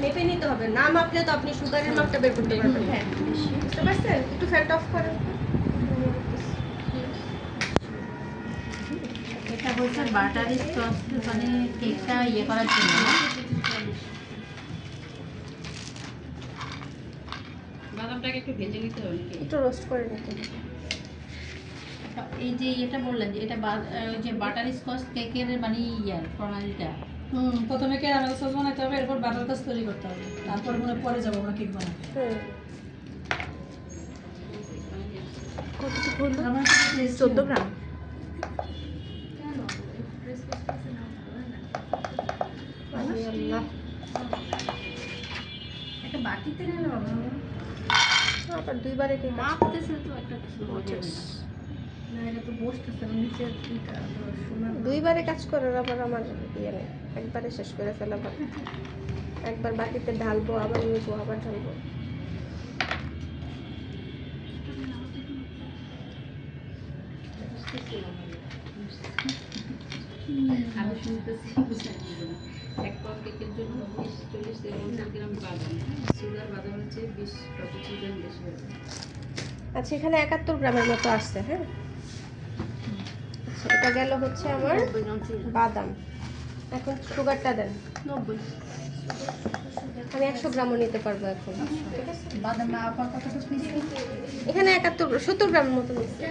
মেপে নিতে হবে, না মাপলে তো আপনি সুগারের মাপটা বের করতে পারবেন। হ্যাঁ বুঝতে পারছেন? একটু ফ্যানটা অফ করেন। এটা হচ্ছে বাটারি সস, মানে কেকটা ইয়ে করার জন্য। বাদামটাকে একটু ভেজে নিতে হবে, একটু রোস্ট করে নিতে হবে। এই যে এটা বললেন যে এটা ওই যে বাটারি স্কচ কেকের মানে ইয়ার প্রণালীটা। প্রথমে ক্যারামেল সস বানাতে হবে, এরপর বাটার সস তৈরি করতে হবে, তারপর মনে পরে যাবো আমরা কেক বানাতে। কতটুকু হলো? 14 গ্রাম। একটা বাটিতে নিলে হবে না? আবার দুইবারে কেক মাপতেছে তো একটা না, এটা তো বসতেছে না নিচে। দুইবারে কাজ করার আবার আমার ইয়ে নেই, একবারে শেষ করে ফেলাবো। একবার বাটিতে ঢালবো, আবার নিবো, আবার ঢালবো। আমি শুনতেছি এক পাউন্ড কেকের জন্য 20-40 গ্রাম বাদাম, সুগার বাদামের চেয়ে 20-25 গ্রাম বেশি হবে। আচ্ছা এখানে 71 গ্রামের মতো আসছে। হ্যাঁ আচ্ছা, এটা গেল হচ্ছে আমার বাদাম। এখন সুগারটা দেন। 90। আমি 100 গ্রামও নিতে পারবো এখন। ঠিক আছে, বাদাম আপা কতটুকু নিচ্ছি? এখানে 70 গ্রামের মতো নিচ্ছি।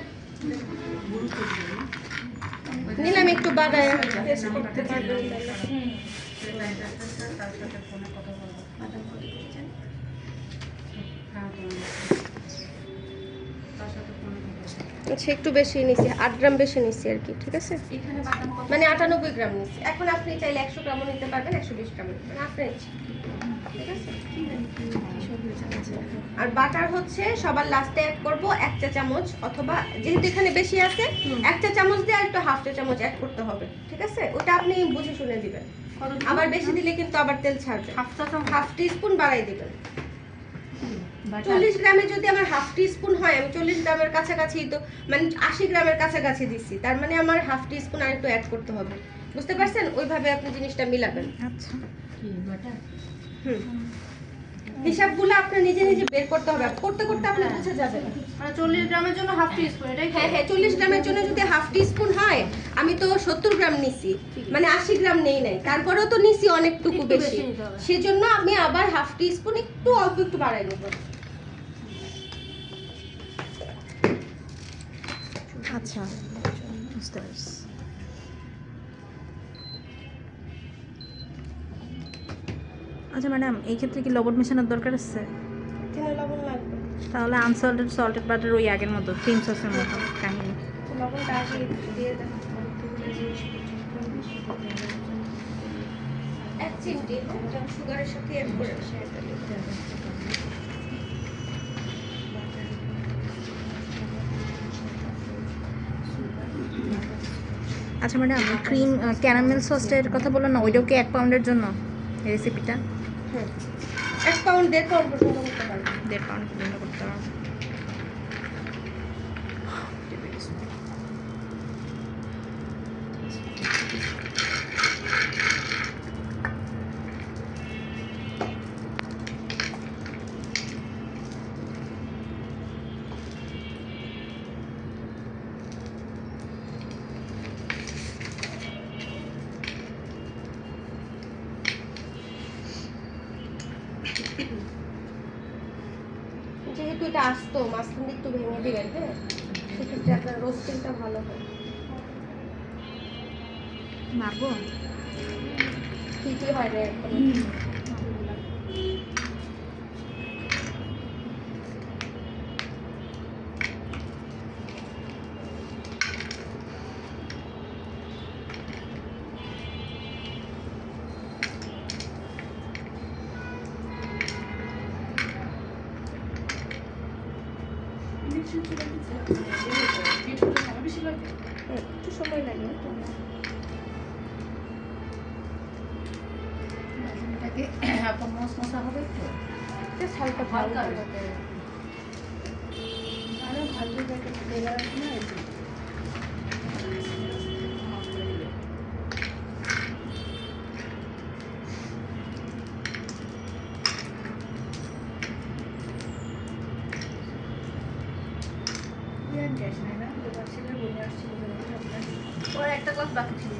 নিলাম একটু বাড়ায় টেস্ট করতে পারবেন তাহলে। আচ্ছা একটু বেশি নিচ্ছি, 8 গ্রাম বেশি নিচ্ছি আর কি। ঠিক আছে, মানে 98 গ্রাম নিচ্ছি। এখন আপনি চাইলে 100 গ্রামও নিতে পারবেন, 120 গ্রাম নিতে পারবেন, আপনার ইচ্ছা। ঠিক আছে, আর বাটার হচ্ছে সবার লাস্টে অ্যাড করব 1 চা চামচ, অথবা যেহেতু এখানে বেশি আছে 1 চা চামচ দিয়ে আর একটু হাফ চা চামচ অ্যাড করতে হবে। ঠিক আছে, ওটা আপনি বুঝে শুনে দিবেন। আবার বেশি দিলে কিন্তু আবার তেল ছাড়বে। হাফ টিস্পুন বাড়াই দিবেন। 40 গ্রামে যদি আমার হাফ টিস্পুন হয়, আমি 40 গ্রামের কাছাকাছি তো মানে 80 গ্রামের কাছাকাছি দিচ্ছি, তার মানে আমার হাফ টিস্পুন আর একটু অ্যাড করতে হবে। বুঝতে পারছেন? ওইভাবে আপনি জিনিসটা মিলাবেন। আচ্ছা, হিসাবগুলো আপনি নিজে নিজে বের করতে হবে, করতে করতে আপনি বুঝে যাবেন। মানে 40 গ্রামের জন্য হাফ টিস্পুন, এটাই? হ্যাঁ হ্যাঁ, 40 গ্রামের জন্য যদি হাফ টিস্পুন হয়, আমি তো 70 গ্রাম নিছি, মানে 80 গ্রাম নেই নাই, তারপরেও তো নিছি অনেকটুকু বেশি, সেজন্য আমি আবার হাফ টিস্পুন একটু অল্প একটু বাড়াই নেব। আচ্ছা বুঝতে পারছি। আচ্ছা ম্যাডাম, এই ক্ষেত্রে কি লবণ মেশানোর দরকার আছে? এখানে লবণ লাগবে। তাহলে আনসল্টেড সল্টেড বাটার ওই আগের মতো ক্রিম সসের মতো কাহিনি। লবণটা আগে দিয়ে দেন। 1 চিমটি সুগারের সাথে অ্যাড করে আচ্ছা ম্যাডাম, ক্রিম ক্যারামেল সসের কথা বললেন না, ওইটাও কি 1 পাউন্ডের জন্য এই রেসিপিটা? হ্যাঁ, 1 পাউন্ড 1.5 পাউন্ড পর্যন্ত করতে পারবেন। 1.5 পাউন্ড পর্যন্ত করতে পারবো। যেহেতু এটা আস্ত, মাঝখান দিয়ে একটু ভেঙে দিবেন। হ্যাঁ, সেক্ষেত্রে আপনার রোস্টিংটা ভালো হয়। মারবো ঠিকই হয় রে এখন। একটু সময় লাগে। এটাকে আপন মশলা হবে তো, জাস্ট হালকা হালকা আরে ভালো করে তেল আছে না, এই ওর একটা ক্লাস বাকি ছিল।